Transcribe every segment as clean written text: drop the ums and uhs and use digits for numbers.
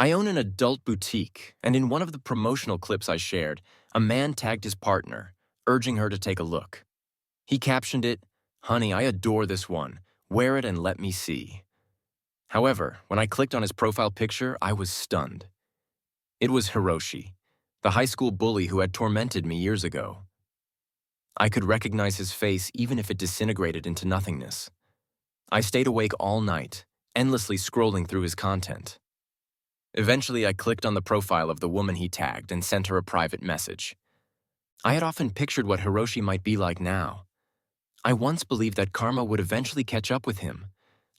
I own an adult boutique, and in one of the promotional clips I shared, a man tagged his partner, urging her to take a look. He captioned it, "Honey, I adore this one. Wear it and let me see." However, when I clicked on his profile picture, I was stunned. It was Hiroshi, the high school bully who had tormented me years ago. I could recognize his face even if it disintegrated into nothingness. I stayed awake all night, endlessly scrolling through his content. Eventually, I clicked on the profile of the woman he tagged and sent her a private message. I had often pictured what Hiroshi might be like now. I once believed that karma would eventually catch up with him,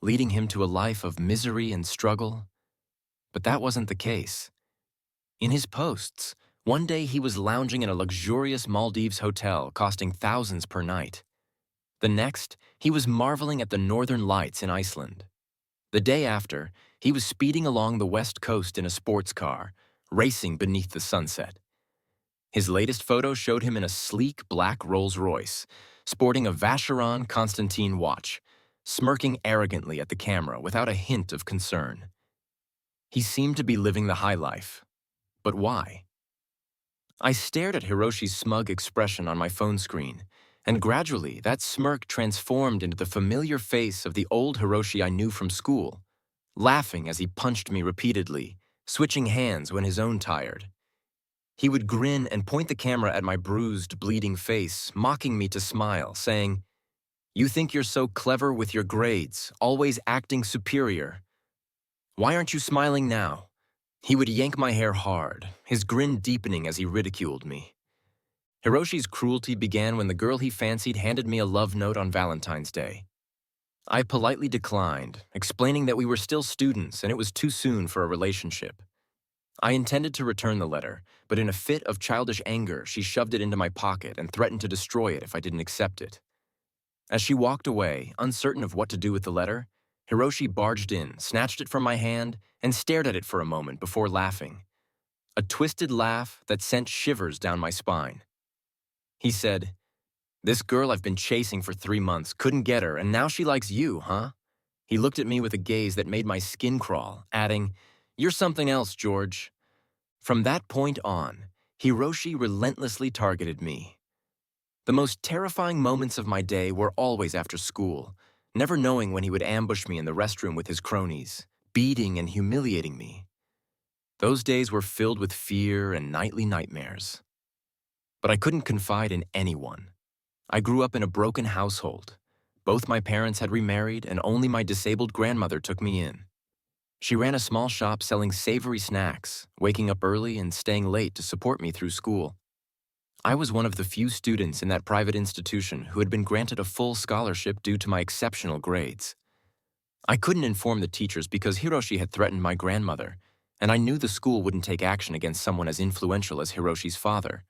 leading him to a life of misery and struggle. But that wasn't the case. In his posts, one day he was lounging in a luxurious Maldives hotel costing thousands per night. The next, he was marveling at the northern lights in Iceland. The day after, he was speeding along the west coast in a sports car, racing beneath the sunset. His latest photo showed him in a sleek black Rolls-Royce, sporting a Vacheron Constantin watch, smirking arrogantly at the camera without a hint of concern. He seemed to be living the high life. But why? I stared at Hiroshi's smug expression on my phone screen, and gradually that smirk transformed into the familiar face of the old Hiroshi I knew from school, laughing as he punched me repeatedly, switching hands when his own tired. He would grin and point the camera at my bruised, bleeding face, mocking me to smile, saying, "You think you're so clever with your grades, always acting superior. Why aren't you smiling now?" He would yank my hair hard, his grin deepening as he ridiculed me. Hiroshi's cruelty began when the girl he fancied handed me a love note on Valentine's Day. I politely declined, explaining that we were still students and it was too soon for a relationship. I intended to return the letter, but in a fit of childish anger, she shoved it into my pocket and threatened to destroy it if I didn't accept it. As she walked away, uncertain of what to do with the letter, Hiroshi barged in, snatched it from my hand, and stared at it for a moment before laughing. A twisted laugh that sent shivers down my spine. He said, "This girl I've been chasing for 3 months, couldn't get her, and now she likes you, huh?" He looked at me with a gaze that made my skin crawl, adding, "You're something else, George." From that point on, Hiroshi relentlessly targeted me. The most terrifying moments of my day were always after school, never knowing when he would ambush me in the restroom with his cronies, beating and humiliating me. Those days were filled with fear and nightly nightmares. But I couldn't confide in anyone. I grew up in a broken household. Both my parents had remarried, and only my disabled grandmother took me in. She ran a small shop selling savory snacks, waking up early and staying late to support me through school. I was one of the few students in that private institution who had been granted a full scholarship due to my exceptional grades. I couldn't inform the teachers because Hiroshi had threatened my grandmother, and I knew the school wouldn't take action against someone as influential as Hiroshi's father,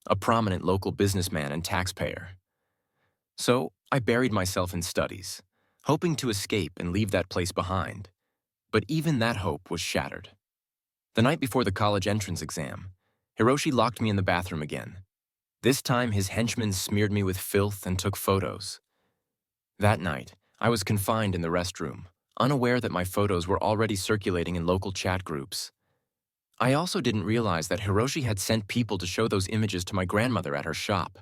a prominent local businessman and taxpayer. So I buried myself in studies, hoping to escape and leave that place behind. But even that hope was shattered. The night before the college entrance exam, Hiroshi locked me in the bathroom again. This time, his henchmen smeared me with filth and took photos. That night, I was confined in the restroom, unaware that my photos were already circulating in local chat groups. I also didn't realize that Hiroshi had sent people to show those images to my grandmother at her shop.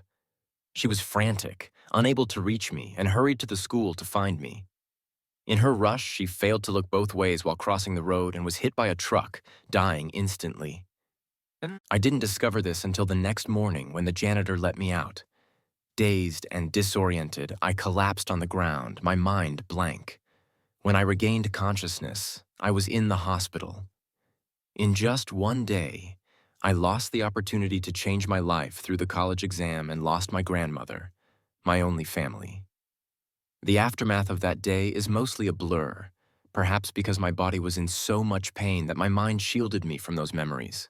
She was frantic, unable to reach me, and hurried to the school to find me. In her rush, she failed to look both ways while crossing the road and was hit by a truck, dying instantly. I didn't discover this until the next morning when the janitor let me out. Dazed and disoriented, I collapsed on the ground, my mind blank. When I regained consciousness, I was in the hospital. In just one day, I lost the opportunity to change my life through the college exam and lost my grandmother, my only family. The aftermath of that day is mostly a blur, perhaps because my body was in so much pain that my mind shielded me from those memories.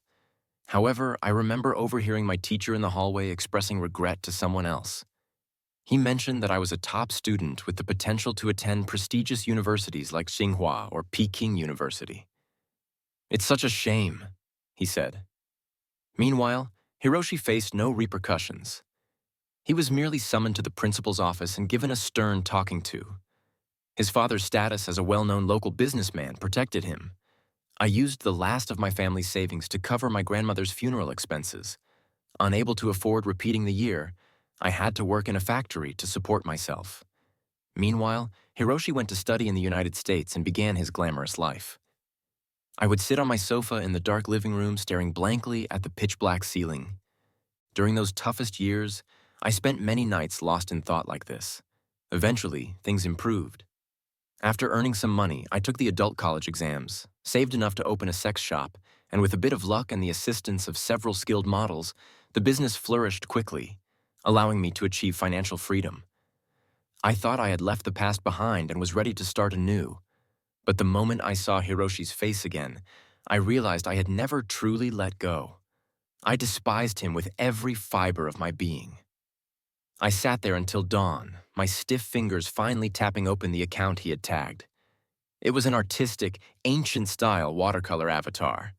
However, I remember overhearing my teacher in the hallway expressing regret to someone else. He mentioned that I was a top student with the potential to attend prestigious universities like Tsinghua or Peking University. "It's such a shame," he said. Meanwhile, Hiroshi faced no repercussions. He was merely summoned to the principal's office and given a stern talking to. His father's status as a well-known local businessman protected him. I used the last of my family's savings to cover my grandmother's funeral expenses. Unable to afford repeating the year, I had to work in a factory to support myself. Meanwhile, Hiroshi went to study in the United States and began his glamorous life. I would sit on my sofa in the dark living room staring blankly at the pitch-black ceiling. During those toughest years, I spent many nights lost in thought like this. Eventually, things improved. After earning some money, I took the adult college exams, saved enough to open a sex shop, and with a bit of luck and the assistance of several skilled models, the business flourished quickly, allowing me to achieve financial freedom. I thought I had left the past behind and was ready to start anew. But the moment I saw Hiroshi's face again, I realized I had never truly let go. I despised him with every fiber of my being. I sat there until dawn, my stiff fingers finally tapping open the account he had tagged. It was an artistic, ancient-style watercolor avatar.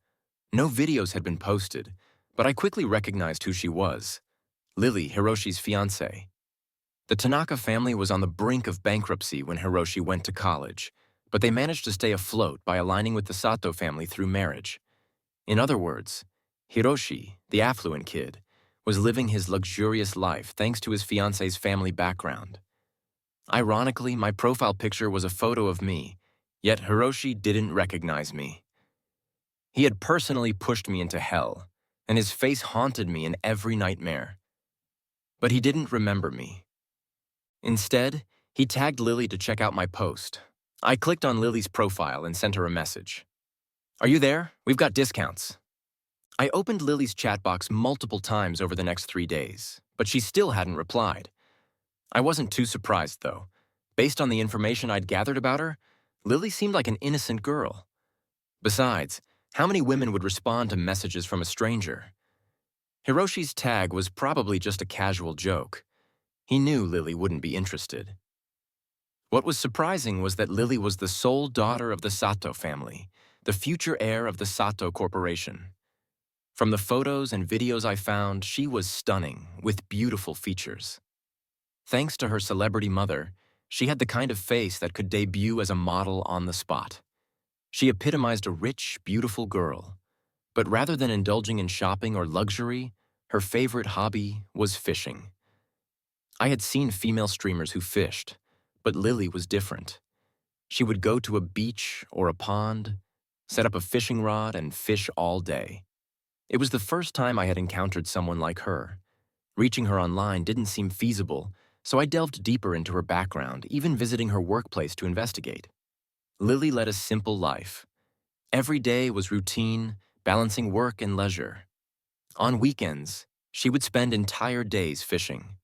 No videos had been posted, but I quickly recognized who she was. Lily, Hiroshi's fiancé. The Tanaka family was on the brink of bankruptcy when Hiroshi went to college, but they managed to stay afloat by aligning with the Sato family through marriage. In other words, Hiroshi, the affluent kid, was living his luxurious life thanks to his fiancé's family background. Ironically, my profile picture was a photo of me, yet Hiroshi didn't recognize me. He had personally pushed me into hell, and his face haunted me in every nightmare. But he didn't remember me. Instead, he tagged Lily to check out my post. I clicked on Lily's profile and sent her a message. "Are you there? We've got discounts." I opened Lily's chat box multiple times over the next 3 days, but she still hadn't replied. I wasn't too surprised, though. Based on the information I'd gathered about her, Lily seemed like an innocent girl. Besides, how many women would respond to messages from a stranger? Hiroshi's tag was probably just a casual joke. He knew Lily wouldn't be interested. What was surprising was that Lily was the sole daughter of the Sato family, the future heir of the Sato Corporation. From the photos and videos I found, she was stunning, with beautiful features. Thanks to her celebrity mother, she had the kind of face that could debut as a model on the spot. She epitomized a rich, beautiful girl. But rather than indulging in shopping or luxury, her favorite hobby was fishing. I had seen female streamers who fished, but Lily was different. She would go to a beach or a pond, set up a fishing rod, and fish all day. It was the first time I had encountered someone like her. Reaching her online didn't seem feasible, so I delved deeper into her background, even visiting her workplace to investigate. Lily led a simple life. Every day was routine, balancing work and leisure. On weekends, she would spend entire days fishing.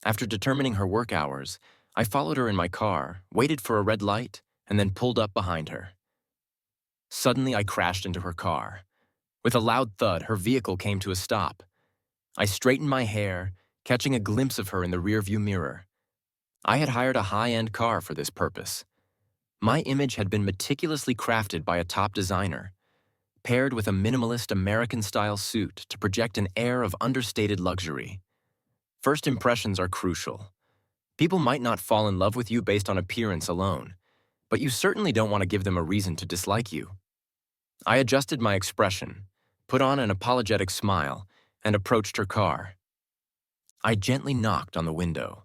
After determining her work hours, I followed her in my car, waited for a red light, and then pulled up behind her. Suddenly, I crashed into her car. With a loud thud, her vehicle came to a stop. I straightened my hair, catching a glimpse of her in the rearview mirror. I had hired a high-end car for this purpose. My image had been meticulously crafted by a top designer, paired with a minimalist American-style suit to project an air of understated luxury. First impressions are crucial. People might not fall in love with you based on appearance alone, but you certainly don't want to give them a reason to dislike you. I adjusted my expression, put on an apologetic smile, and approached her car. I gently knocked on the window.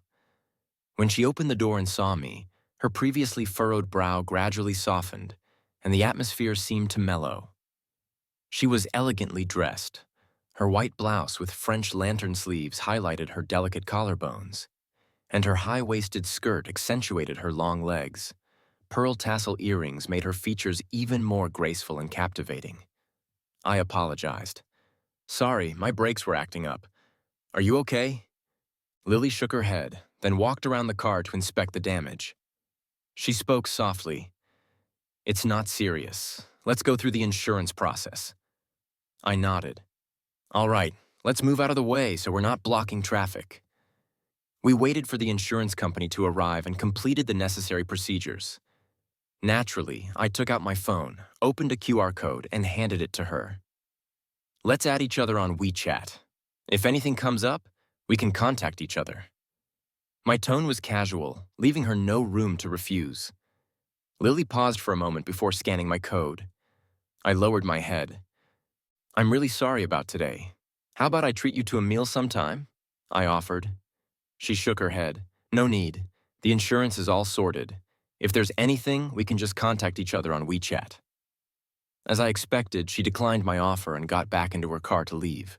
When she opened the door and saw me, her previously furrowed brow gradually softened, and the atmosphere seemed to mellow. She was elegantly dressed. Her white blouse with French lantern sleeves highlighted her delicate collarbones, and her high-waisted skirt accentuated her long legs. Pearl tassel earrings made her features even more graceful and captivating. I apologized. "Sorry, my brakes were acting up. Are you okay?" Lily shook her head, then walked around the car to inspect the damage. She spoke softly. "It's not serious. Let's go through the insurance process." I nodded. "All right, let's move out of the way so we're not blocking traffic." We waited for the insurance company to arrive and completed the necessary procedures. Naturally, I took out my phone, opened a QR code, and handed it to her. "Let's add each other on WeChat. If anything comes up, we can contact each other." My tone was casual, leaving her no room to refuse. Lily paused for a moment before scanning my code. I lowered my head. I'm really sorry about today. How about I treat you to a meal sometime? I offered. She shook her head. No need. The insurance is all sorted. If there's anything, we can just contact each other on WeChat. As I expected, she declined my offer and got back into her car to leave.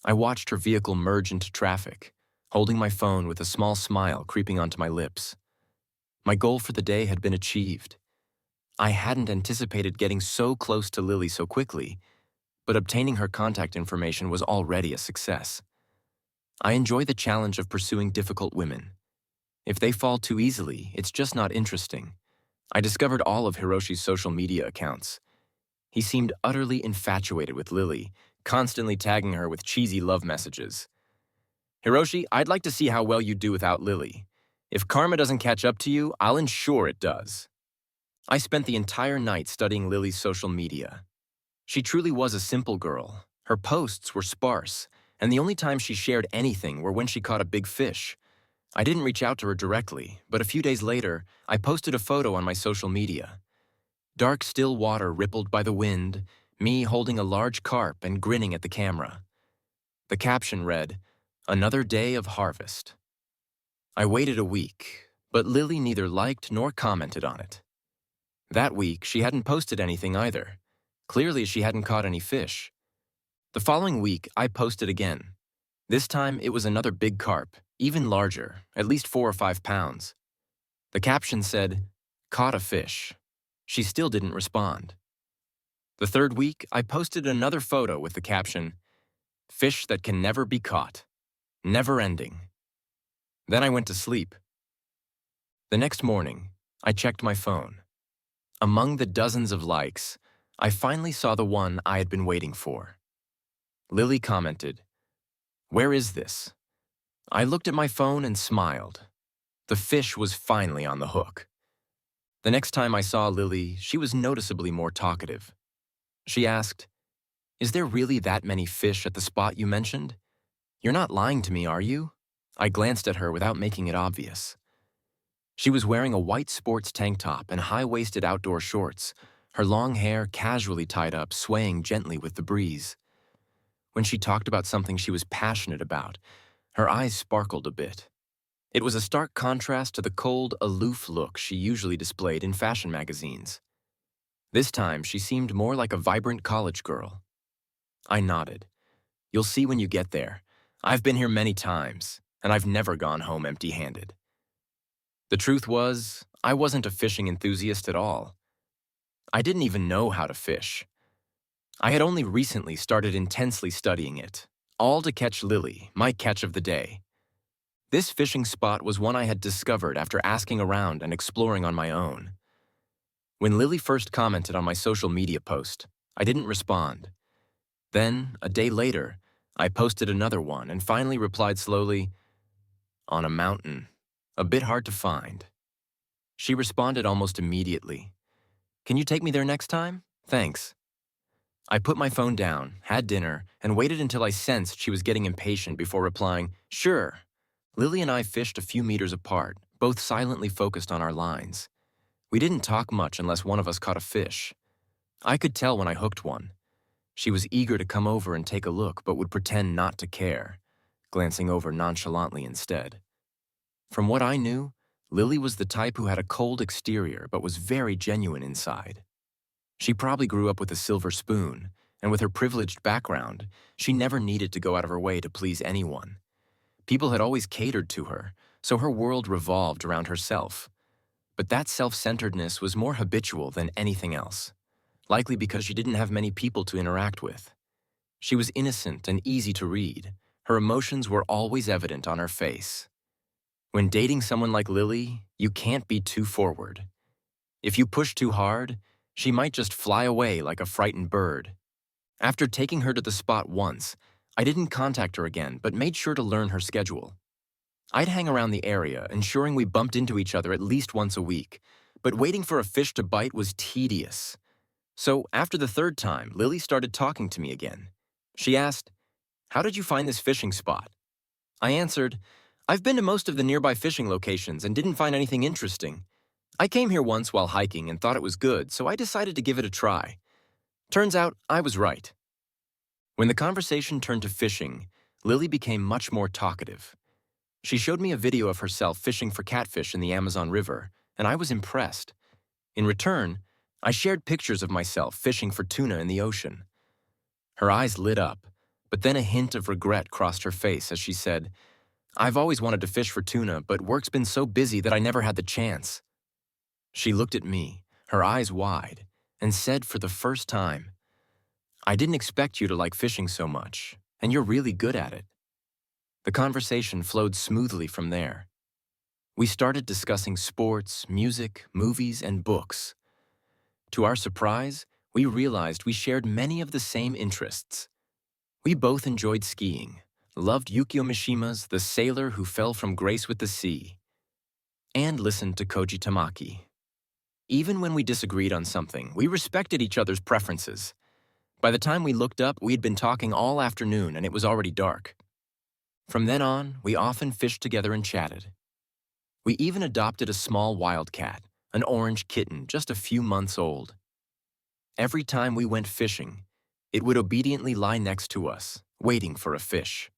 I watched her vehicle merge into traffic, holding my phone with a small smile creeping onto my lips. My goal for the day had been achieved. I hadn't anticipated getting so close to Lily so quickly, but obtaining her contact information was already a success. I enjoy the challenge of pursuing difficult women. If they fall too easily, it's just not interesting. I discovered all of Hiroshi's social media accounts. He seemed utterly infatuated with Lily, constantly tagging her with cheesy love messages. Hiroshi, I'd like to see how well you do without Lily. If karma doesn't catch up to you, I'll ensure it does. I spent the entire night studying Lily's social media. She truly was a simple girl. Her posts were sparse, and the only time she shared anything were when she caught a big fish. I didn't reach out to her directly, but a few days later, I posted a photo on my social media. Dark, still water rippled by the wind, me holding a large carp and grinning at the camera. The caption read, "Another day of harvest." I waited a week, but Lily neither liked nor commented on it. That week, she hadn't posted anything either. Clearly, she hadn't caught any fish. The following week, I posted again. This time, it was another big carp, even larger, at least 4 or 5 pounds. The caption said, "Caught a fish." She still didn't respond. The third week, I posted another photo with the caption, "Fish that can never be caught. Never ending." Then I went to sleep. The next morning, I checked my phone. Among the dozens of likes, I finally saw the one I had been waiting for. Lily commented, "Where is this?" I looked at my phone and smiled. The fish was finally on the hook. The next time I saw Lily, she was noticeably more talkative. She asked, "Is there really that many fish at the spot you mentioned? You're not lying to me, are you?" I glanced at her without making it obvious. She was wearing a white sports tank top and high-waisted outdoor shorts, her long hair casually tied up, swaying gently with the breeze. When she talked about something she was passionate about, her eyes sparkled a bit. It was a stark contrast to the cold, aloof look she usually displayed in fashion magazines. This time, she seemed more like a vibrant college girl. I nodded. "You'll see when you get there. I've been here many times, and I've never gone home empty-handed." The truth was, I wasn't a fishing enthusiast at all. I didn't even know how to fish. I had only recently started intensely studying it, all to catch Lily, my catch of the day. This fishing spot was one I had discovered after asking around and exploring on my own. When Lily first commented on my social media post, I didn't respond. Then, a day later, I posted another one and finally replied slowly, "On a mountain. A bit hard to find." She responded almost immediately. "Can you take me there next time? Thanks." I put my phone down, had dinner, and waited until I sensed she was getting impatient before replying, "Sure." Lily and I fished a few meters apart, both silently focused on our lines. We didn't talk much unless one of us caught a fish. I could tell when I hooked one. She was eager to come over and take a look, but would pretend not to care, glancing over nonchalantly instead. From what I knew, Lily was the type who had a cold exterior but was very genuine inside. She probably grew up with a silver spoon, and with her privileged background, she never needed to go out of her way to please anyone. People had always catered to her, so her world revolved around herself. But that self-centeredness was more habitual than anything else, likely because she didn't have many people to interact with. She was innocent and easy to read. Her emotions were always evident on her face. When dating someone like Lily, you can't be too forward. If you push too hard, she might just fly away like a frightened bird. After taking her to the spot once, I didn't contact her again, but made sure to learn her schedule. I'd hang around the area, ensuring we bumped into each other at least once a week, but waiting for a fish to bite was tedious. So after the third time, Lily started talking to me again. She asked, "How did you find this fishing spot?" I answered, "I've been to most of the nearby fishing locations and didn't find anything interesting. I came here once while hiking and thought it was good, so I decided to give it a try." Turns out I was right. When the conversation turned to fishing, Lily became much more talkative. She showed me a video of herself fishing for catfish in the Amazon River, and I was impressed. In return, I shared pictures of myself fishing for tuna in the ocean. Her eyes lit up, but then a hint of regret crossed her face as she said, "I've always wanted to fish for tuna, but work's been so busy that I never had the chance." She looked at me, her eyes wide, and said for the first time, "I didn't expect you to like fishing so much, and you're really good at it." The conversation flowed smoothly from there. We started discussing sports, music, movies, and books. To our surprise, we realized we shared many of the same interests. We both enjoyed skiing, loved Yukio Mishima's The Sailor Who Fell from Grace with the Sea, and listened to Koji Tamaki. Even when we disagreed on something, we respected each other's preferences. By the time we looked up, we had been talking all afternoon and it was already dark. From then on, we often fished together and chatted. We even adopted a small wildcat, an orange kitten just a few months old. Every time we went fishing, it would obediently lie next to us, waiting for a fish.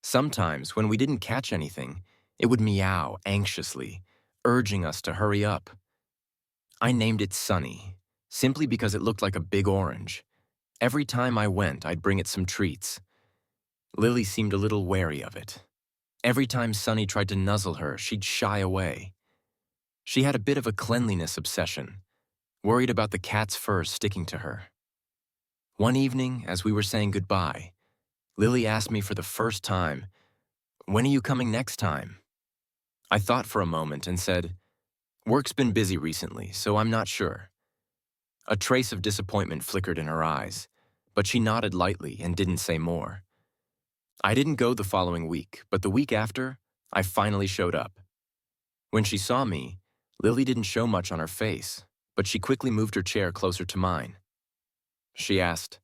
Sometimes, when we didn't catch anything, it would meow anxiously, urging us to hurry up. I named it Sunny, simply because it looked like a big orange. Every time I went, I'd bring it some treats. Lily seemed a little wary of it. Every time Sunny tried to nuzzle her, she'd shy away. She had a bit of a cleanliness obsession, worried about the cat's fur sticking to her. One evening, as we were saying goodbye, Lily asked me for the first time, "When are you coming next time?" I thought for a moment and said, "Work's been busy recently, so I'm not sure." A trace of disappointment flickered in her eyes, but she nodded lightly and didn't say more. I didn't go the following week, but the week after, I finally showed up. When she saw me, Lily didn't show much on her face, but she quickly moved her chair closer to mine. She asked,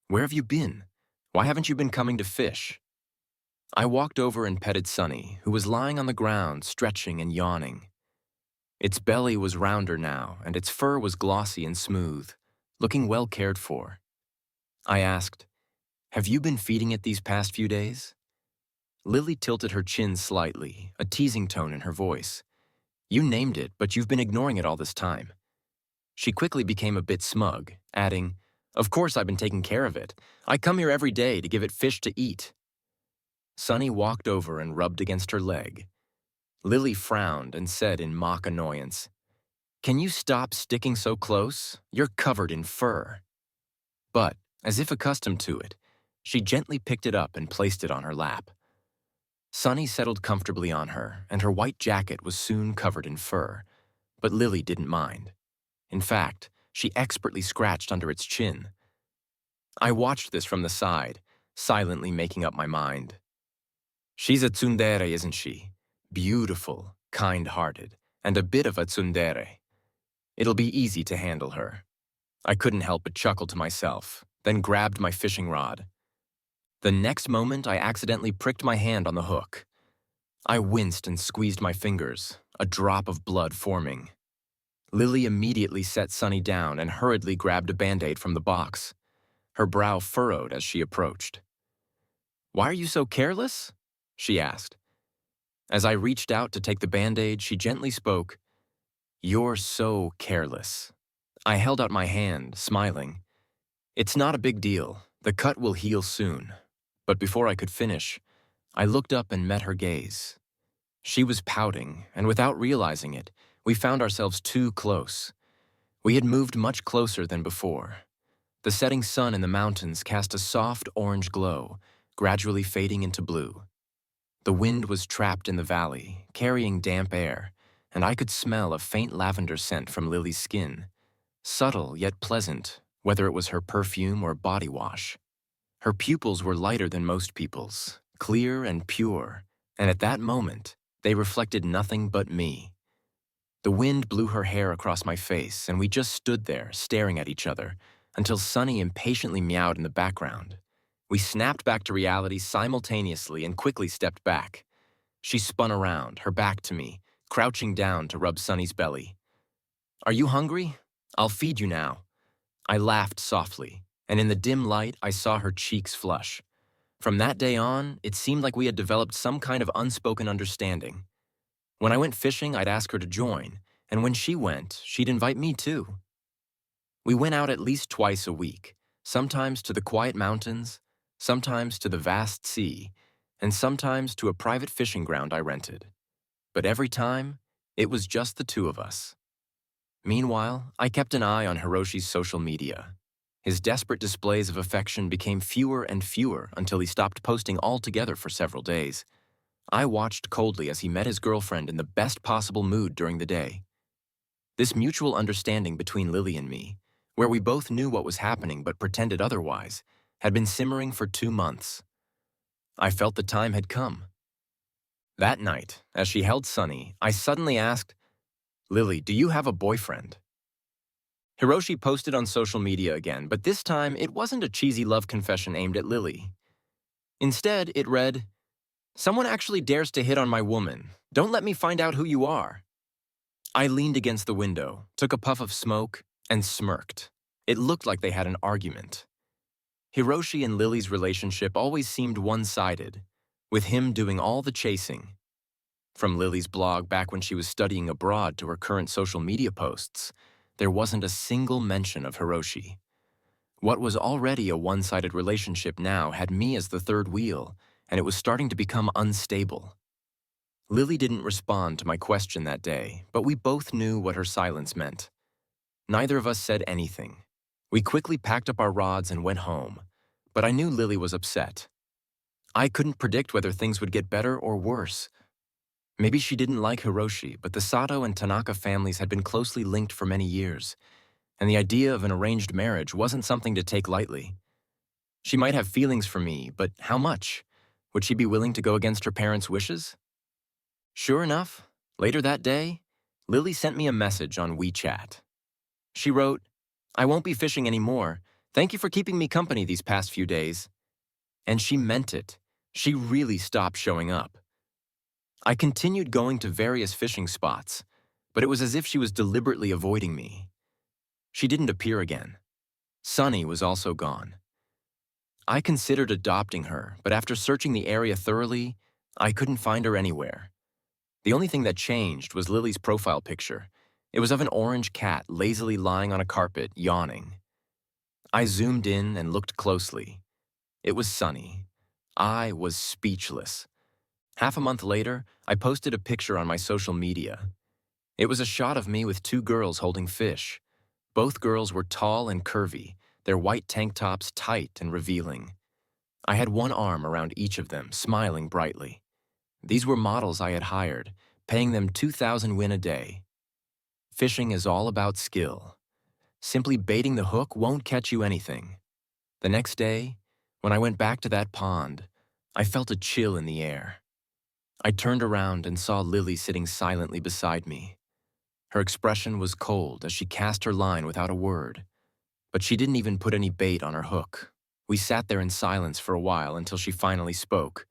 "Where have you been? Why haven't you been coming to fish?" I walked over and petted Sunny, who was lying on the ground, stretching and yawning. Its belly was rounder now, and its fur was glossy and smooth, looking well cared for. I asked, "Have you been feeding it these past few days?" Lily tilted her chin slightly, a teasing tone in her voice. "You named it, but you've been ignoring it all this time." She quickly became a bit smug, adding, "Of course I've been taking care of it. I come here every day to give it fish to eat." Sunny walked over and rubbed against her leg. Lily frowned and said in mock annoyance, "Can you stop sticking so close? You're covered in fur." But, as if accustomed to it, she gently picked it up and placed it on her lap. Sunny settled comfortably on her, and her white jacket was soon covered in fur, but Lily didn't mind. In fact, she expertly scratched under its chin. I watched this from the side, silently making up my mind. She's a tsundere, isn't she? Beautiful, kind-hearted, and a bit of a tsundere. It'll be easy to handle her. I couldn't help but chuckle to myself, then grabbed my fishing rod. The next moment, I accidentally pricked my hand on the hook. I winced and squeezed my fingers, a drop of blood forming. Lily immediately set Sunny down and hurriedly grabbed a Band-Aid from the box. Her brow furrowed as she approached. "Why are you so careless?" she asked. As I reached out to take the Band-Aid, she gently spoke, "You're so careless." I held out my hand, smiling. "It's not a big deal. The cut will heal soon." But before I could finish, I looked up and met her gaze. She was pouting, and without realizing it, we found ourselves too close. We had moved much closer than before. The setting sun in the mountains cast a soft orange glow, gradually fading into blue. The wind was trapped in the valley, carrying damp air, and I could smell a faint lavender scent from Lily's skin. Subtle yet pleasant, whether it was her perfume or body wash. Her pupils were lighter than most people's, clear and pure, and at that moment, they reflected nothing but me. The wind blew her hair across my face, and we just stood there, staring at each other, until Sunny impatiently meowed in the background. We snapped back to reality simultaneously and quickly stepped back. She spun around, her back to me, crouching down to rub Sunny's belly. "Are you hungry? I'll feed you now." I laughed softly, and in the dim light, I saw her cheeks flush. From that day on, it seemed like we had developed some kind of unspoken understanding. When I went fishing, I'd ask her to join, and when she went, she'd invite me too. We went out at least twice a week, sometimes to the quiet mountains, sometimes to the vast sea, and sometimes to a private fishing ground I rented. But every time, it was just the two of us. Meanwhile, I kept an eye on Hiroshi's social media. His desperate displays of affection became fewer and fewer until he stopped posting altogether for several days. I watched coldly as he met his girlfriend in the best possible mood during the day. This mutual understanding between Lily and me, where we both knew what was happening but pretended otherwise, had been simmering for 2 months. I felt the time had come. That night, as she held Sunny, I suddenly asked, "Lily, do you have a boyfriend?" Hiroshi posted on social media again, but this time it wasn't a cheesy love confession aimed at Lily. Instead, it read, "Someone actually dares to hit on my woman. Don't let me find out who you are." I leaned against the window, took a puff of smoke, and smirked. It looked like they had an argument. Hiroshi and Lily's relationship always seemed one-sided, with him doing all the chasing. From Lily's blog back when she was studying abroad to her current social media posts, there wasn't a single mention of Hiroshi. What was already a one-sided relationship now had me as the third wheel, and it was starting to become unstable. Lily didn't respond to my question that day, but we both knew what her silence meant. Neither of us said anything. We quickly packed up our rods and went home, but I knew Lily was upset. I couldn't predict whether things would get better or worse. Maybe she didn't like Hiroshi, but the Sato and Tanaka families had been closely linked for many years, and the idea of an arranged marriage wasn't something to take lightly. She might have feelings for me, but how much? Would she be willing to go against her parents' wishes? Sure enough, later that day, Lily sent me a message on WeChat. She wrote, "I won't be fishing anymore. Thank you for keeping me company these past few days." And she meant it. She really stopped showing up. I continued going to various fishing spots, but it was as if she was deliberately avoiding me. She didn't appear again. Sunny was also gone. I considered adopting her, but after searching the area thoroughly, I couldn't find her anywhere. The only thing that changed was Lily's profile picture. It was of an orange cat lazily lying on a carpet, yawning. I zoomed in and looked closely. It was Sunny. I was speechless. Half a month later, I posted a picture on my social media. It was a shot of me with 2 girls holding fish. Both girls were tall and curvy, their white tank tops tight and revealing. I had one arm around each of them, smiling brightly. These were models I had hired, paying them 2,000 won a day. Fishing is all about skill. Simply baiting the hook won't catch you anything. The next day, when I went back to that pond, I felt a chill in the air. I turned around and saw Lily sitting silently beside me. Her expression was cold as she cast her line without a word, but she didn't even put any bait on her hook. We sat there in silence for a while until she finally spoke.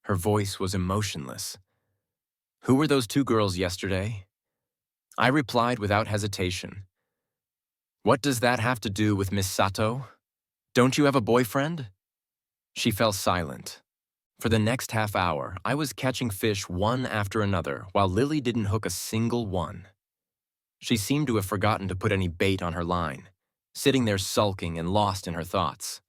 Her voice was emotionless. "Who were those 2 girls yesterday?" I replied without hesitation. "What does that have to do with Miss Sato? Don't you have a boyfriend?" She fell silent. For the next half hour, I was catching fish one after another while Lily didn't hook a single one. She seemed to have forgotten to put any bait on her line, sitting there sulking and lost in her thoughts.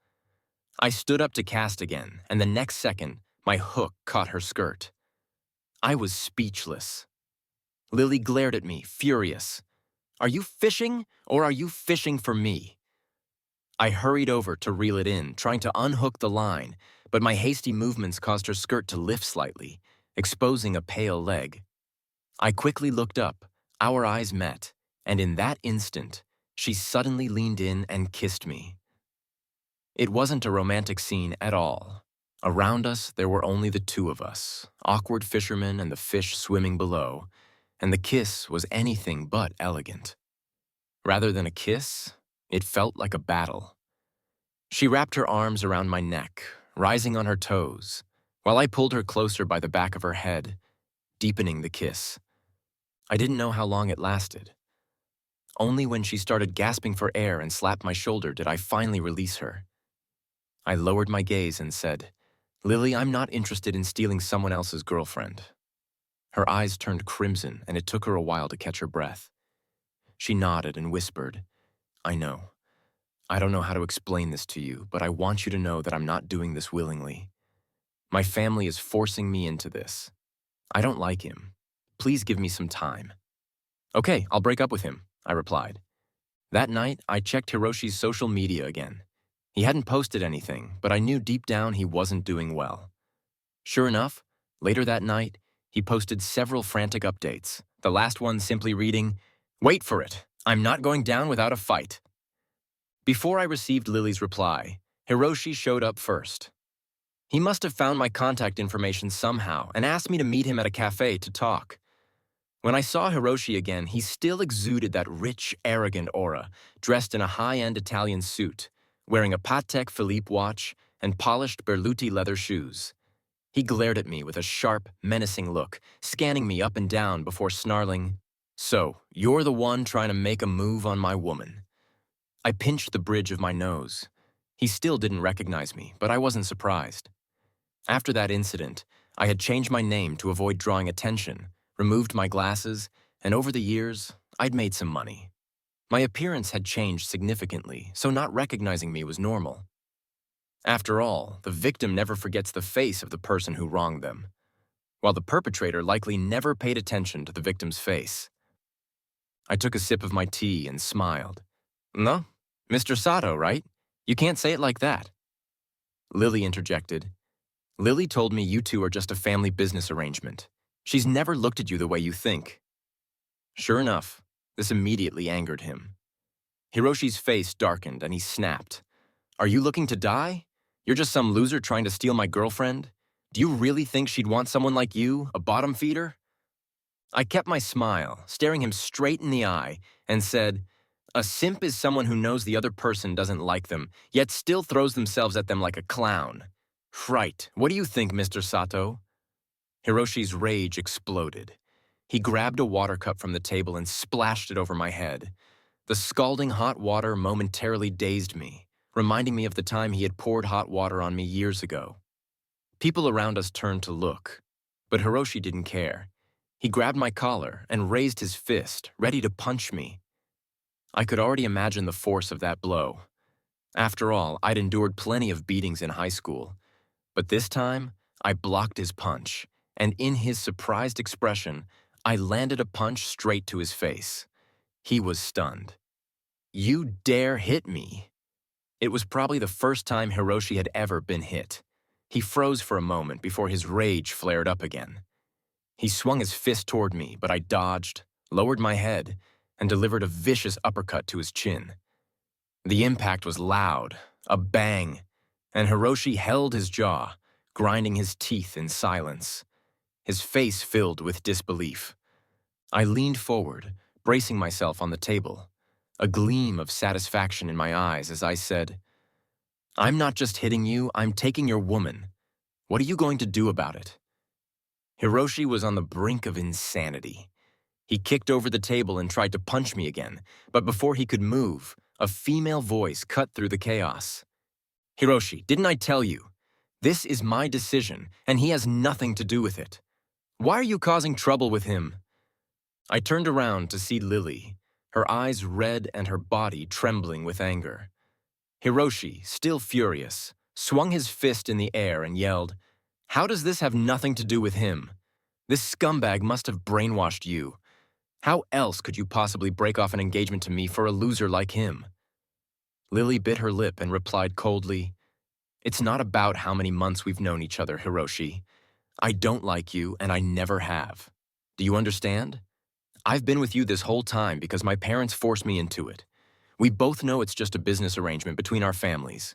I stood up to cast again, and the next second, my hook caught her skirt. I was speechless. Lily glared at me, furious. "Are you fishing, or are you fishing for me?" I hurried over to reel it in, trying to unhook the line, but my hasty movements caused her skirt to lift slightly, exposing a pale leg. I quickly looked up, our eyes met, and in that instant, she suddenly leaned in and kissed me. It wasn't a romantic scene at all. Around us, there were only the 2 of us, awkward fishermen and the fish swimming below, and the kiss was anything but elegant. Rather than a kiss, it felt like a battle. She wrapped her arms around my neck, rising on her toes, while I pulled her closer by the back of her head, deepening the kiss. I didn't know how long it lasted. Only when she started gasping for air and slapped my shoulder did I finally release her. I lowered my gaze and said, "Lily, I'm not interested in stealing someone else's girlfriend." Her eyes turned crimson, and it took her a while to catch her breath. She nodded and whispered, "I know. I don't know how to explain this to you, but I want you to know that I'm not doing this willingly. My family is forcing me into this. I don't like him. Please give me some time." "Okay, I'll break up with him," I replied. That night, I checked Hiroshi's social media again. He hadn't posted anything, but I knew deep down he wasn't doing well. Sure enough, later that night, he posted several frantic updates, the last one simply reading, "Wait for it. I'm not going down without a fight." Before I received Lily's reply, Hiroshi showed up first. He must have found my contact information somehow and asked me to meet him at a cafe to talk. When I saw Hiroshi again, he still exuded that rich, arrogant aura, dressed in a high-end Italian suit, wearing a Patek Philippe watch and polished Berluti leather shoes. He glared at me with a sharp, menacing look, scanning me up and down before snarling, "So, you're the one trying to make a move on my woman." I pinched the bridge of my nose. He still didn't recognize me, but I wasn't surprised. After that incident, I had changed my name to avoid drawing attention, removed my glasses, and over the years, I'd made some money. My appearance had changed significantly, so not recognizing me was normal. After all, the victim never forgets the face of the person who wronged them, while the perpetrator likely never paid attention to the victim's face. I took a sip of my tea and smiled. "No, Mr. Sato, right? You can't say it like that." Lily interjected. "Lily told me you two are just a family business arrangement. She's never looked at you the way you think." Sure enough, this immediately angered him. Hiroshi's face darkened and he snapped. "Are you looking to die? You're just some loser trying to steal my girlfriend? Do you really think she'd want someone like you, a bottom feeder?" I kept my smile, staring him straight in the eye, and said, "A simp is someone who knows the other person doesn't like them, yet still throws themselves at them like a clown. Right, what do you think, Mr. Sato?" Hiroshi's rage exploded. He grabbed a water cup from the table and splashed it over my head. The scalding hot water momentarily dazed me, reminding me of the time he had poured hot water on me years ago. People around us turned to look, but Hiroshi didn't care. He grabbed my collar and raised his fist, ready to punch me. I could already imagine the force of that blow. After all, I'd endured plenty of beatings in high school, but this time, I blocked his punch, and in his surprised expression, I landed a punch straight to his face. He was stunned. "You dare hit me?" It was probably the first time Hiroshi had ever been hit. He froze for a moment before his rage flared up again. He swung his fist toward me, but I dodged, lowered my head, and delivered a vicious uppercut to his chin. The impact was loud, a bang, and Hiroshi held his jaw, grinding his teeth in silence. His face filled with disbelief. I leaned forward, bracing myself on the table, a gleam of satisfaction in my eyes as I said, "I'm not just hitting you, I'm taking your woman. What are you going to do about it?" Hiroshi was on the brink of insanity. He kicked over the table and tried to punch me again, but before he could move, a female voice cut through the chaos. "Hiroshi, didn't I tell you? This is my decision, and he has nothing to do with it. Why are you causing trouble with him?" I turned around to see Lily, her eyes red and her body trembling with anger. Hiroshi, still furious, swung his fist in the air and yelled, "How does this have nothing to do with him? This scumbag must have brainwashed you. How else could you possibly break off an engagement to me for a loser like him?" Lily bit her lip and replied coldly, "It's not about how many months we've known each other, Hiroshi. I don't like you, and I never have. Do you understand? I've been with you this whole time because my parents forced me into it. We both know it's just a business arrangement between our families."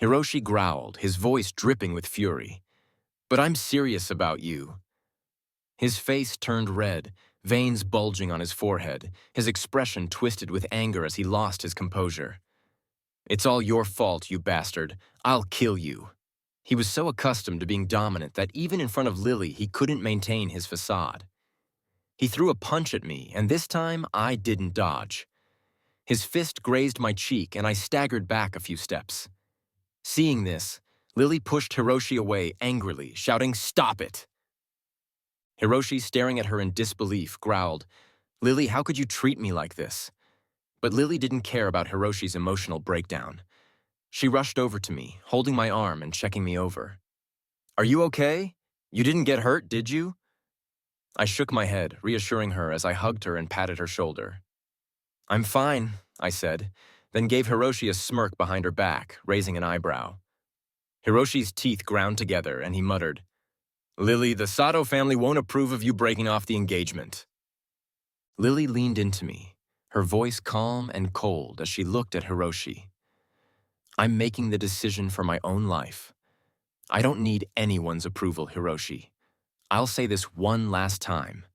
Hiroshi growled, his voice dripping with fury. "But I'm serious about you." His face turned red, veins bulging on his forehead, his expression twisted with anger as he lost his composure. "It's all your fault, you bastard. I'll kill you." He was so accustomed to being dominant that even in front of Lily he couldn't maintain his facade. He threw a punch at me, and this time I didn't dodge. His fist grazed my cheek, and I staggered back a few steps. Seeing this, Lily pushed Hiroshi away angrily, shouting, "Stop it!" Hiroshi, staring at her in disbelief, growled, "Lily, how could you treat me like this?" But Lily didn't care about Hiroshi's emotional breakdown. She rushed over to me, holding my arm and checking me over. "Are you okay? You didn't get hurt, did you?" I shook my head, reassuring her as I hugged her and patted her shoulder. "I'm fine," I said, then gave Hiroshi a smirk behind her back, raising an eyebrow. Hiroshi's teeth ground together, and he muttered, "Lily, the Sato family won't approve of you breaking off the engagement." Lily leaned into me, her voice calm and cold as she looked at Hiroshi. "I'm making the decision for my own life. I don't need anyone's approval, Hiroshi. I'll say this one last time.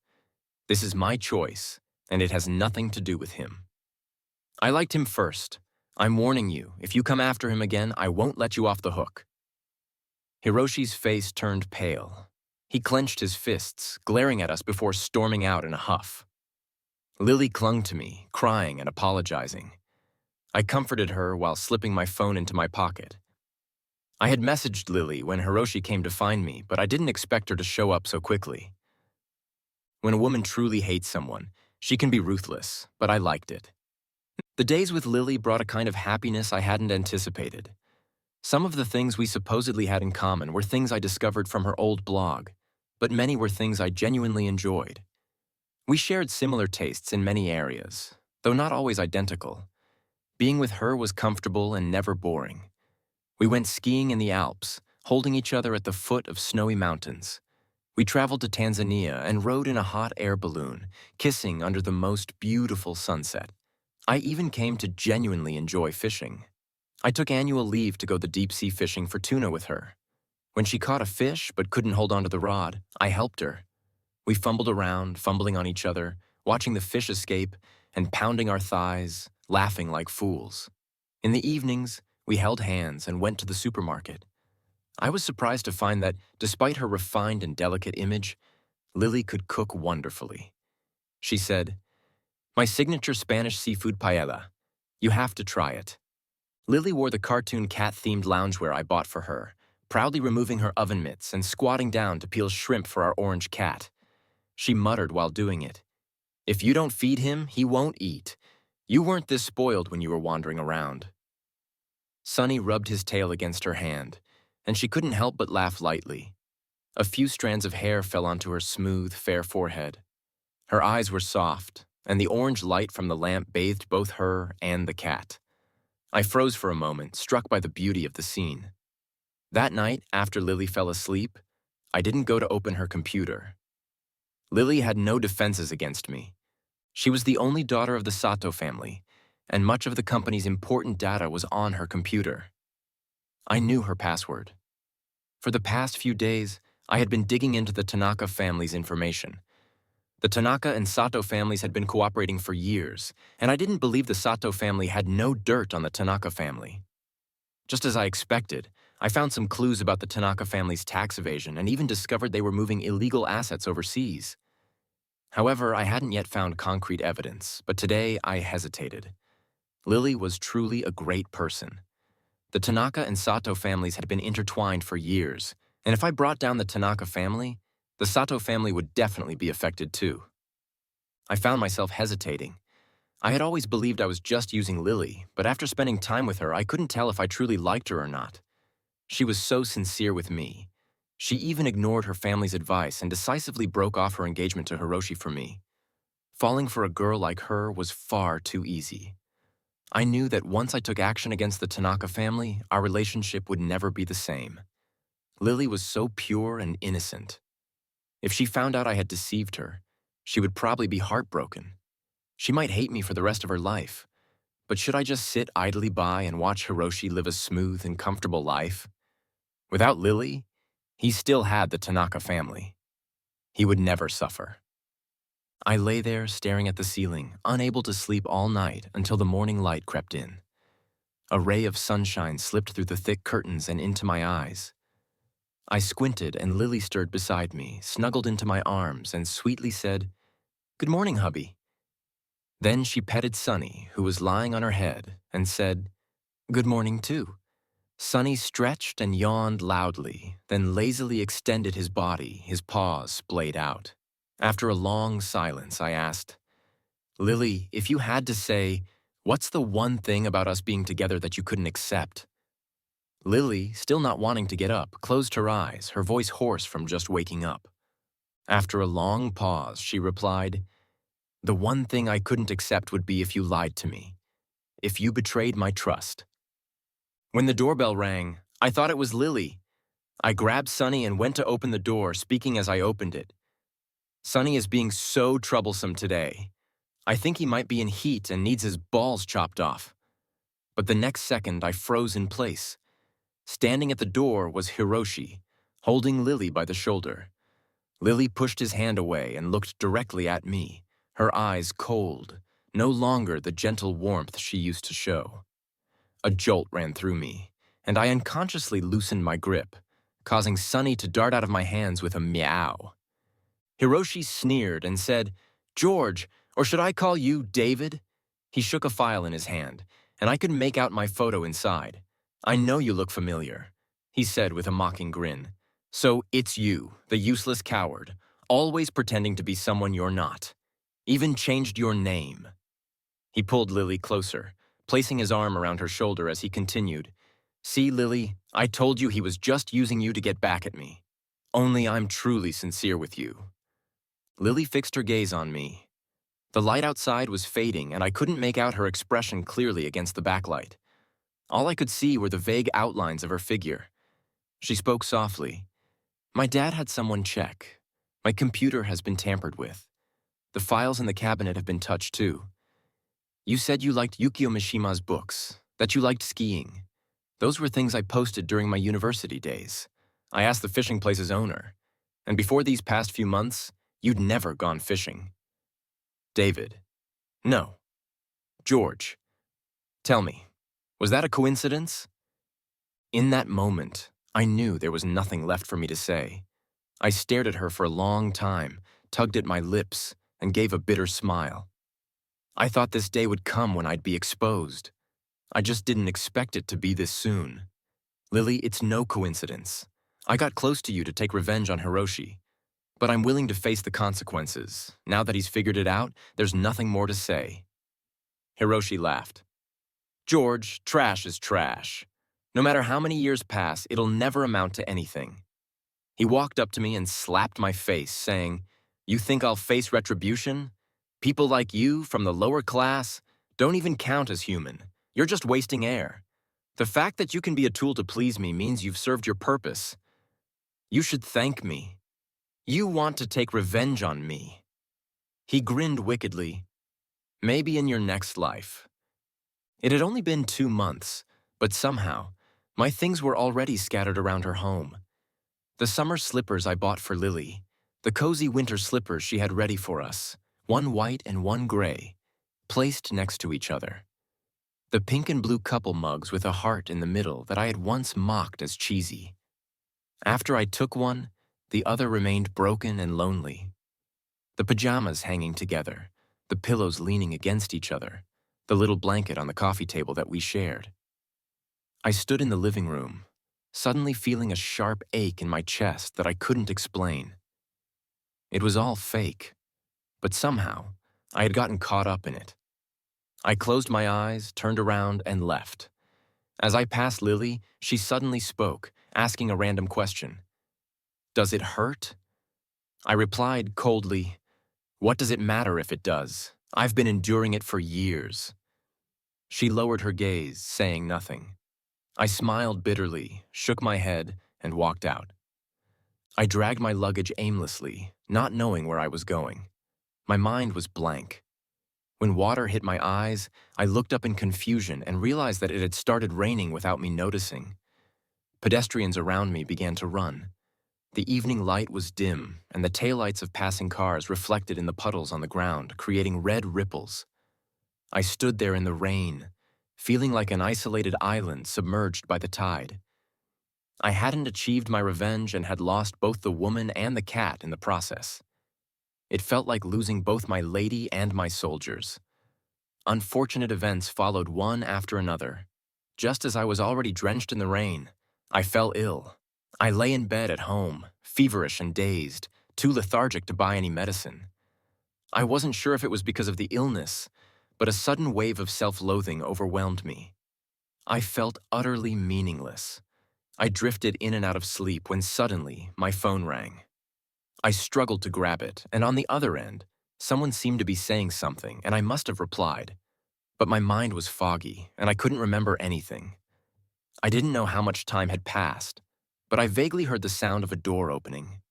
This is my choice, and it has nothing to do with him. I liked him first. I'm warning you, if you come after him again, I won't let you off the hook." Hiroshi's face turned pale. He clenched his fists, glaring at us before storming out in a huff. Lily clung to me, crying and apologizing. I comforted her while slipping my phone into my pocket. I had messaged Lily when Hiroshi came to find me, but I didn't expect her to show up so quickly. When a woman truly hates someone, she can be ruthless, but I liked it. The days with Lily brought a kind of happiness I hadn't anticipated. Some of the things we supposedly had in common were things I discovered from her old blog, but many were things I genuinely enjoyed. We shared similar tastes in many areas, though not always identical. Being with her was comfortable and never boring. We went skiing in the Alps, holding each other at the foot of snowy mountains. We traveled to Tanzania and rode in a hot air balloon, kissing under the most beautiful sunset. I even came to genuinely enjoy fishing. I took annual leave to go the deep-sea fishing for tuna with her. When she caught a fish but couldn't hold onto the rod, I helped her. We fumbled around, fumbling on each other, watching the fish escape, and pounding our thighs, laughing like fools. In the evenings, we held hands and went to the supermarket. I was surprised to find that, despite her refined and delicate image, Lily could cook wonderfully. She said, "My signature Spanish seafood paella. You have to try it." Lily wore the cartoon cat-themed loungewear I bought for her, proudly removing her oven mitts and squatting down to peel shrimp for our orange cat. She muttered while doing it, "If you don't feed him, he won't eat. You weren't this spoiled when you were wandering around." Sonny rubbed his tail against her hand, and she couldn't help but laugh lightly. A few strands of hair fell onto her smooth, fair forehead. Her eyes were soft, and the orange light from the lamp bathed both her and the cat. I froze for a moment, struck by the beauty of the scene. That night, after Lily fell asleep, I didn't go to open her computer. Lily had no defenses against me. She was the only daughter of the Sato family, and much of the company's important data was on her computer. I knew her password. For the past few days, I had been digging into the Tanaka family's information. The Tanaka and Sato families had been cooperating for years, and I didn't believe the Sato family had no dirt on the Tanaka family. Just as I expected, I found some clues about the Tanaka family's tax evasion and even discovered they were moving illegal assets overseas. However, I hadn't yet found concrete evidence, but today I hesitated. Lily was truly a great person. The Tanaka and Sato families had been intertwined for years, and if I brought down the Tanaka family, the Sato family would definitely be affected too. I found myself hesitating. I had always believed I was just using Lily, but after spending time with her, I couldn't tell if I truly liked her or not. She was so sincere with me. She even ignored her family's advice and decisively broke off her engagement to Hiroshi for me. Falling for a girl like her was far too easy. I knew that once I took action against the Tanaka family, our relationship would never be the same. Lily was so pure and innocent. If she found out I had deceived her, she would probably be heartbroken. She might hate me for the rest of her life. But should I just sit idly by and watch Hiroshi live a smooth and comfortable life? Without Lily, he still had the Tanaka family. He would never suffer. I lay there staring at the ceiling, unable to sleep all night until the morning light crept in. A ray of sunshine slipped through the thick curtains and into my eyes. I squinted and Lily stirred beside me, snuggled into my arms, and sweetly said, Good morning, hubby. Then she petted Sunny, who was lying on her head, and said, Good morning, too. Sunny stretched and yawned loudly, then lazily extended his body, his paws splayed out. After a long silence, I asked, Lily, if you had to say, what's the one thing about us being together that you couldn't accept? Lily, still not wanting to get up, closed her eyes, her voice hoarse from just waking up. After a long pause, she replied, The one thing I couldn't accept would be if you lied to me, if you betrayed my trust. When the doorbell rang, I thought it was Lily. I grabbed Sunny and went to open the door, speaking as I opened it. Sunny is being so troublesome today. I think he might be in heat and needs his balls chopped off. But the next second, I froze in place. Standing at the door was Hiroshi, holding Lily by the shoulder. Lily pushed his hand away and looked directly at me, her eyes cold, no longer the gentle warmth she used to show. A jolt ran through me, and I unconsciously loosened my grip, causing Sunny to dart out of my hands with a meow. Hiroshi sneered and said, George, or should I call you David? He shook a file in his hand, and I could make out my photo inside. I know you look familiar, he said with a mocking grin. So it's you, the useless coward, always pretending to be someone you're not. Even changed your name. He pulled Lily closer, placing his arm around her shoulder as he continued. See, Lily, I told you he was just using you to get back at me. Only I'm truly sincere with you. Lily fixed her gaze on me. The light outside was fading, and I couldn't make out her expression clearly against the backlight. All I could see were the vague outlines of her figure. She spoke softly. My dad had someone check. My computer has been tampered with. The files in the cabinet have been touched too. You said you liked Yukio Mishima's books, that you liked skiing. Those were things I posted during my university days. I asked the fishing place's owner, and before these past few months, you'd never gone fishing. David. No. George. Tell me, was that a coincidence? In that moment, I knew there was nothing left for me to say. I stared at her for a long time, tugged at my lips, and gave a bitter smile. I thought this day would come when I'd be exposed. I just didn't expect it to be this soon. Lily, it's no coincidence. I got close to you to take revenge on Hiroshi. But I'm willing to face the consequences. Now that he's figured it out, there's nothing more to say. Hiroshi laughed. George, trash is trash. No matter how many years pass, it'll never amount to anything. He walked up to me and slapped my face, saying, You think I'll face retribution? People like you, from the lower class, don't even count as human. You're just wasting air. The fact that you can be a tool to please me means you've served your purpose. You should thank me. You want to take revenge on me. He grinned wickedly. Maybe in your next life. It had only been 2 months, but somehow, my things were already scattered around her home. The summer slippers I bought for Lily, the cozy winter slippers she had ready for us, one white and one gray, placed next to each other. The pink and blue couple mugs with a heart in the middle that I had once mocked as cheesy. After I took one, the other remained broken and lonely. The pajamas hanging together, the pillows leaning against each other, the little blanket on the coffee table that we shared. I stood in the living room, suddenly feeling a sharp ache in my chest that I couldn't explain. It was all fake, but somehow I had gotten caught up in it. I closed my eyes, turned around, and left. As I passed Lily, she suddenly spoke, asking a random question. Does it hurt? I replied coldly, What does it matter if it does? I've been enduring it for years. She lowered her gaze, saying nothing. I smiled bitterly, shook my head, and walked out. I dragged my luggage aimlessly, not knowing where I was going. My mind was blank. When water hit my eyes, I looked up in confusion and realized that it had started raining without me noticing. Pedestrians around me began to run. The evening light was dim, and the taillights of passing cars reflected in the puddles on the ground, creating red ripples. I stood there in the rain, feeling like an isolated island submerged by the tide. I hadn't achieved my revenge and had lost both the woman and the cat in the process. It felt like losing both my lady and my soldiers. Unfortunate events followed one after another. Just as I was already drenched in the rain, I fell ill. I lay in bed at home, feverish and dazed, too lethargic to buy any medicine. I wasn't sure if it was because of the illness, but a sudden wave of self-loathing overwhelmed me. I felt utterly meaningless. I drifted in and out of sleep when suddenly my phone rang. I struggled to grab it, and on the other end, someone seemed to be saying something, and I must have replied. But my mind was foggy, and I couldn't remember anything. I didn't know how much time had passed, but I vaguely heard the sound of a door opening.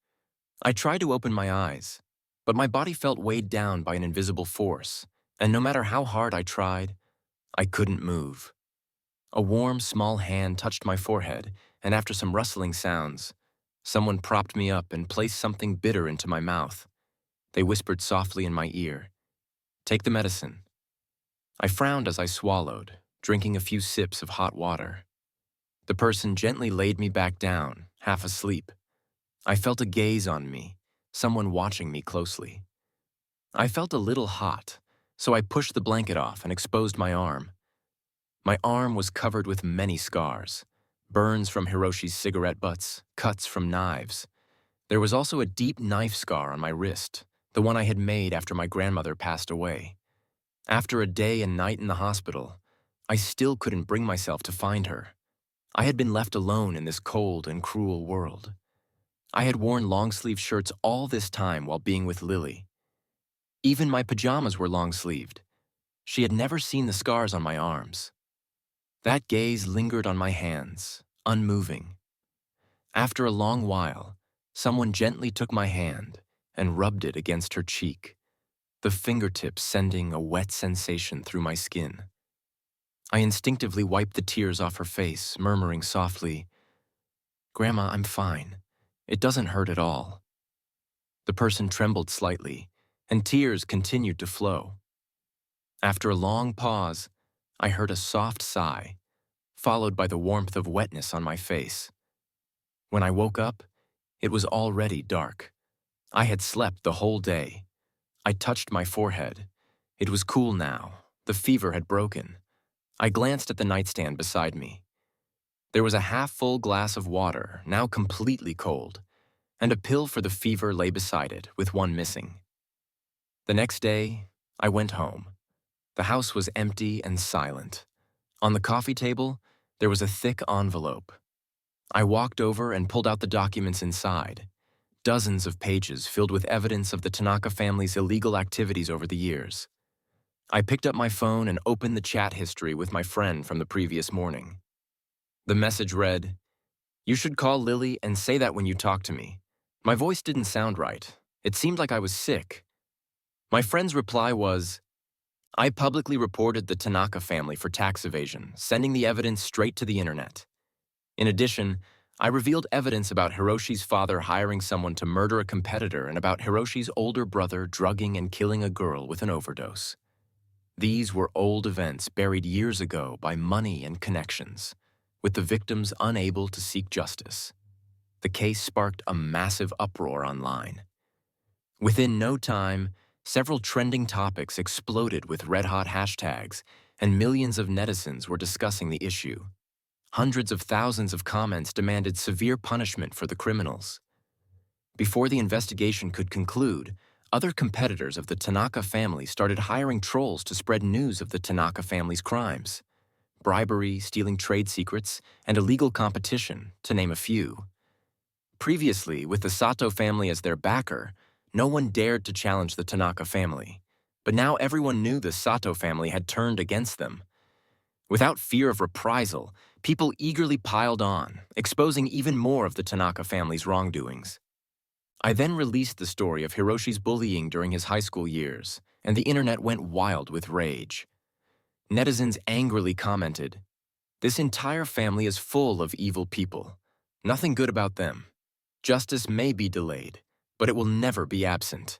I tried to open my eyes, but my body felt weighed down by an invisible force, and no matter how hard I tried, I couldn't move. A warm, small hand touched my forehead, and after some rustling sounds, someone propped me up and placed something bitter into my mouth. They whispered softly in my ear, "Take the medicine." I frowned as I swallowed, drinking a few sips of hot water. The person gently laid me back down, half asleep. I felt a gaze on me, someone watching me closely. I felt a little hot, so I pushed the blanket off and exposed my arm. My arm was covered with many scars, burns from Hiroshi's cigarette butts, cuts from knives. There was also a deep knife scar on my wrist, the one I had made after my grandmother passed away. After a day and night in the hospital, I still couldn't bring myself to find her. I had been left alone in this cold and cruel world. I had worn long-sleeve shirts all this time while being with Lily. Even my pajamas were long-sleeved. She had never seen the scars on my arms. That gaze lingered on my hands, unmoving. After a long while, someone gently took my hand and rubbed it against her cheek, the fingertips sending a wet sensation through my skin. I instinctively wiped the tears off her face, murmuring softly, "Grandma, I'm fine. It doesn't hurt at all." The person trembled slightly, and tears continued to flow. After a long pause, I heard a soft sigh, followed by the warmth of wetness on my face. When I woke up, it was already dark. I had slept the whole day. I touched my forehead. It was cool now. The fever had broken. I glanced at the nightstand beside me. There was a half-full glass of water, now completely cold, and a pill for the fever lay beside it, with one missing. The next day, I went home. The house was empty and silent. On the coffee table, there was a thick envelope. I walked over and pulled out the documents inside, dozens of pages filled with evidence of the Tanaka family's illegal activities over the years. I picked up my phone and opened the chat history with my friend from the previous morning. The message read, "You should call Lily and say that when you talk to me." My voice didn't sound right. It seemed like I was sick. My friend's reply was, "I publicly reported the Tanaka family for tax evasion, sending the evidence straight to the internet. In addition, I revealed evidence about Hiroshi's father hiring someone to murder a competitor and about Hiroshi's older brother drugging and killing a girl with an overdose. These were old events buried years ago by money and connections, with the victims unable to seek justice. The case sparked a massive uproar online. Within no time, several trending topics exploded with red-hot hashtags, and millions of netizens were discussing the issue. Hundreds of thousands of comments demanded severe punishment for the criminals. Before the investigation could conclude, other competitors of the Tanaka family started hiring trolls to spread news of the Tanaka family's crimes. Bribery, stealing trade secrets, and illegal competition, to name a few. Previously, with the Sato family as their backer, no one dared to challenge the Tanaka family. But now everyone knew the Sato family had turned against them. Without fear of reprisal, people eagerly piled on, exposing even more of the Tanaka family's wrongdoings. I then released the story of Hiroshi's bullying during his high school years, and the internet went wild with rage. Netizens angrily commented, "This entire family is full of evil people. Nothing good about them. Justice may be delayed, but it will never be absent.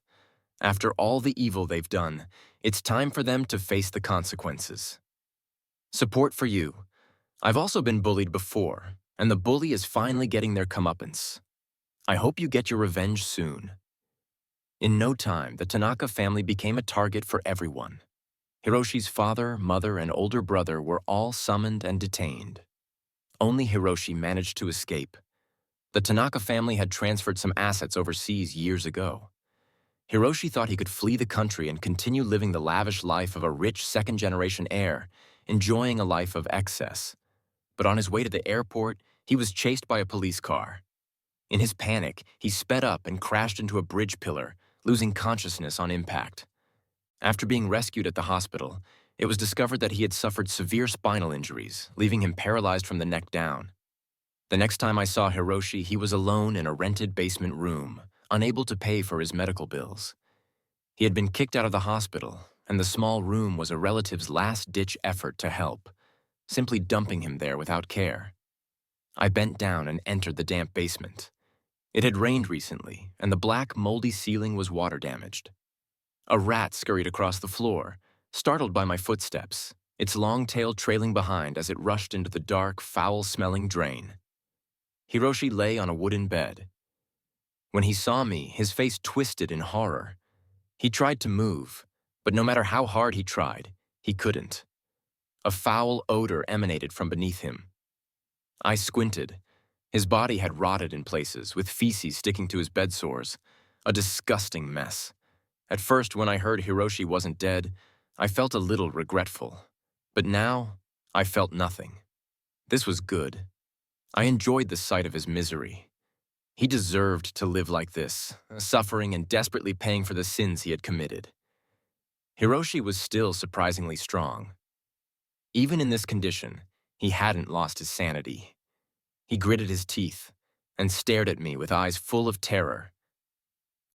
After all the evil they've done, it's time for them to face the consequences." Support for you. I've also been bullied before, and the bully is finally getting their comeuppance. I hope you get your revenge soon. In no time, the Tanaka family became a target for everyone. Hiroshi's father, mother, and older brother were all summoned and detained. Only Hiroshi managed to escape. The Tanaka family had transferred some assets overseas years ago. Hiroshi thought he could flee the country and continue living the lavish life of a rich second-generation heir, enjoying a life of excess. But on his way to the airport, he was chased by a police car. In his panic, he sped up and crashed into a bridge pillar, losing consciousness on impact. After being rescued at the hospital, it was discovered that he had suffered severe spinal injuries, leaving him paralyzed from the neck down. The next time I saw Hiroshi, he was alone in a rented basement room, unable to pay for his medical bills. He had been kicked out of the hospital, and the small room was a relative's last-ditch effort to help, simply dumping him there without care. I bent down and entered the damp basement. It had rained recently, and the black, moldy ceiling was water-damaged. A rat scurried across the floor, startled by my footsteps, its long tail trailing behind as it rushed into the dark, foul-smelling drain. Hiroshi lay on a wooden bed. When he saw me, his face twisted in horror. He tried to move, but no matter how hard he tried, he couldn't. A foul odor emanated from beneath him. I squinted. His body had rotted in places, with feces sticking to his bed sores. A disgusting mess. At first, when I heard Hiroshi wasn't dead, I felt a little regretful. But now, I felt nothing. This was good. I enjoyed the sight of his misery. He deserved to live like this, suffering and desperately paying for the sins he had committed. Hiroshi was still surprisingly strong. Even in this condition, he hadn't lost his sanity. He gritted his teeth and stared at me with eyes full of terror.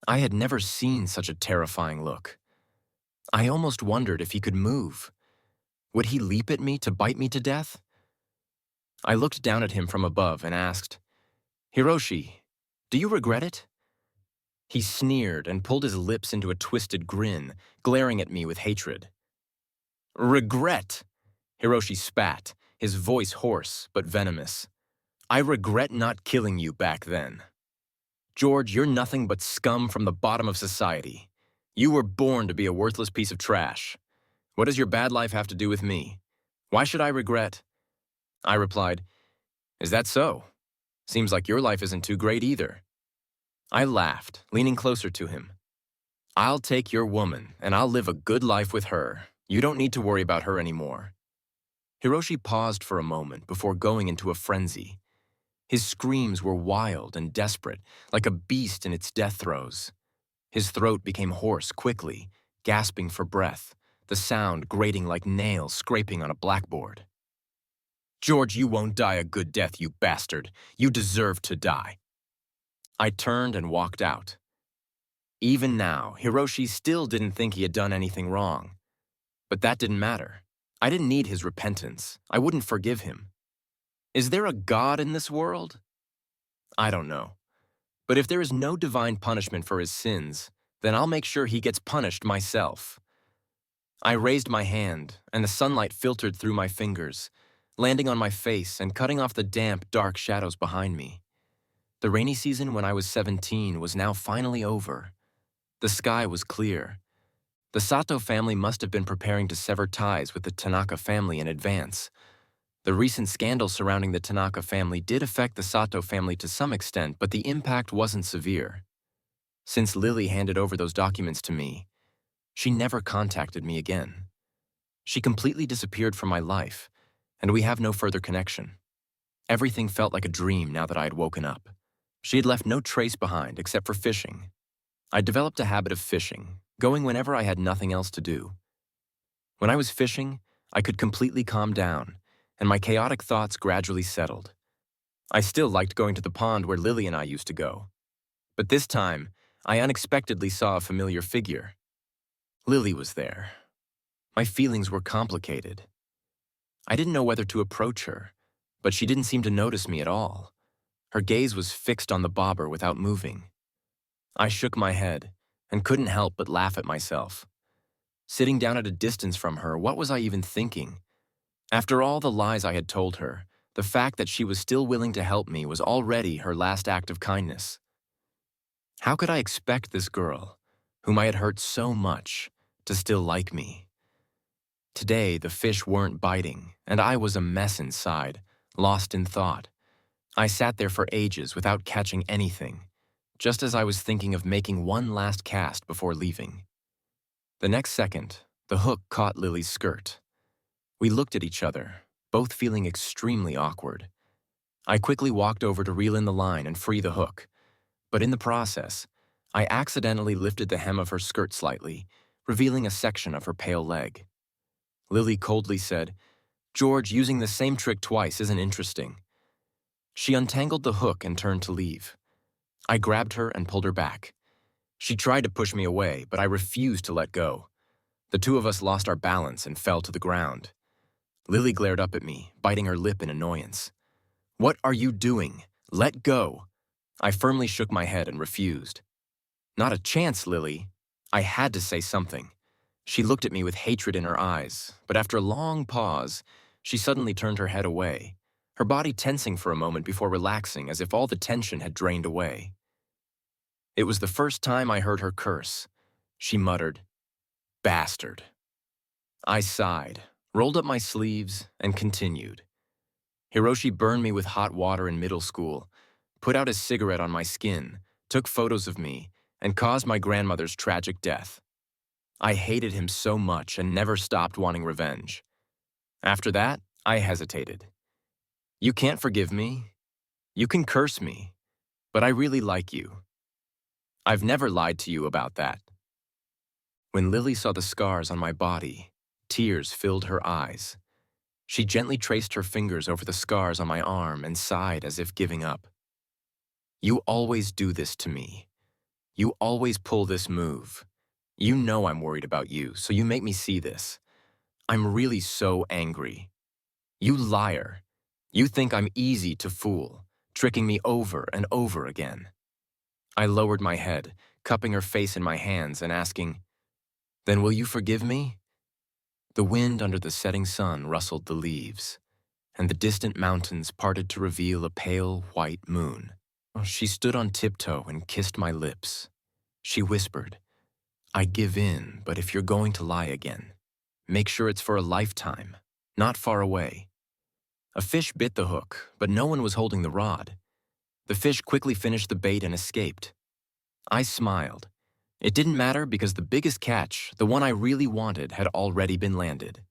I had never seen such a terrifying look. I almost wondered if he could move. Would he leap at me to bite me to death? I looked down at him from above and asked, "Hiroshi, do you regret it?" He sneered and pulled his lips into a twisted grin, glaring at me with hatred. "Regret?" Hiroshi spat, his voice hoarse but venomous. "I regret not killing you back then. George, you're nothing but scum from the bottom of society. You were born to be a worthless piece of trash. What does your bad life have to do with me? Why should I regret?" I replied, "Is that so? Seems like your life isn't too great either." I laughed, leaning closer to him. "I'll take your woman, and I'll live a good life with her. You don't need to worry about her anymore." Hiroshi paused for a moment before going into a frenzy. His screams were wild and desperate, like a beast in its death throes. His throat became hoarse quickly, gasping for breath, the sound grating like nails scraping on a blackboard. "George, you won't die a good death, you bastard. You deserve to die." I turned and walked out. Even now, Hiroshi still didn't think he had done anything wrong. But that didn't matter. I didn't need his repentance. I wouldn't forgive him. Is there a God in this world? I don't know. But if there is no divine punishment for his sins, then I'll make sure he gets punished myself. I raised my hand, and the sunlight filtered through my fingers, landing on my face and cutting off the damp, dark shadows behind me. The rainy season when I was 17 was now finally over. The sky was clear. The Sato family must have been preparing to sever ties with the Tanaka family in advance. The recent scandal surrounding the Tanaka family did affect the Sato family to some extent, but the impact wasn't severe. Since Lily handed over those documents to me, she never contacted me again. She completely disappeared from my life, and we have no further connection. Everything felt like a dream now that I had woken up. She had left no trace behind except for fishing. I developed a habit of fishing, going whenever I had nothing else to do. When I was fishing, I could completely calm down, and my chaotic thoughts gradually settled. I still liked going to the pond where Lily and I used to go. But this time, I unexpectedly saw a familiar figure. Lily was there. My feelings were complicated. I didn't know whether to approach her, but she didn't seem to notice me at all. Her gaze was fixed on the bobber without moving. I shook my head and couldn't help but laugh at myself. Sitting down at a distance from her, what was I even thinking? After all the lies I had told her, the fact that she was still willing to help me was already her last act of kindness. How could I expect this girl, whom I had hurt so much, to still like me. Today, the fish weren't biting, and I was a mess inside, lost in thought. I sat there for ages without catching anything, just as I was thinking of making one last cast before leaving. The next second, the hook caught Lily's skirt. We looked at each other, both feeling extremely awkward. I quickly walked over to reel in the line and free the hook, but in the process, I accidentally lifted the hem of her skirt slightly, revealing a section of her pale leg. Lily coldly said, "George, using the same trick twice isn't interesting." She untangled the hook and turned to leave. I grabbed her and pulled her back. She tried to push me away, but I refused to let go. The two of us lost our balance and fell to the ground. Lily glared up at me, biting her lip in annoyance. "What are you doing? Let go." I firmly shook my head and refused. "Not a chance, Lily." I had to say something. She looked at me with hatred in her eyes, but after a long pause, she suddenly turned her head away, her body tensing for a moment before relaxing as if all the tension had drained away. It was the first time I heard her curse. She muttered, "Bastard." I sighed, rolled up my sleeves, and continued. Hiroshi burned me with hot water in middle school, put out his cigarette on my skin, took photos of me, and caused my grandmother's tragic death. I hated him so much and never stopped wanting revenge. After that, I hesitated. You can't forgive me. You can curse me, but I really like you. I've never lied to you about that. When Lily saw the scars on my body, tears filled her eyes. She gently traced her fingers over the scars on my arm and sighed as if giving up. You always do this to me. You always pull this move. You know I'm worried about you, so you make me see this. I'm really so angry. You liar. You think I'm easy to fool, tricking me over and over again. I lowered my head, cupping her face in my hands and asking, "Then will you forgive me?" The wind under the setting sun rustled the leaves, and the distant mountains parted to reveal a pale white moon. She stood on tiptoe and kissed my lips. She whispered, "I give in, but if you're going to lie again, make sure it's for a lifetime, not far away." A fish bit the hook, but no one was holding the rod. The fish quickly finished the bait and escaped. I smiled. It didn't matter because the biggest catch, the one I really wanted, had already been landed.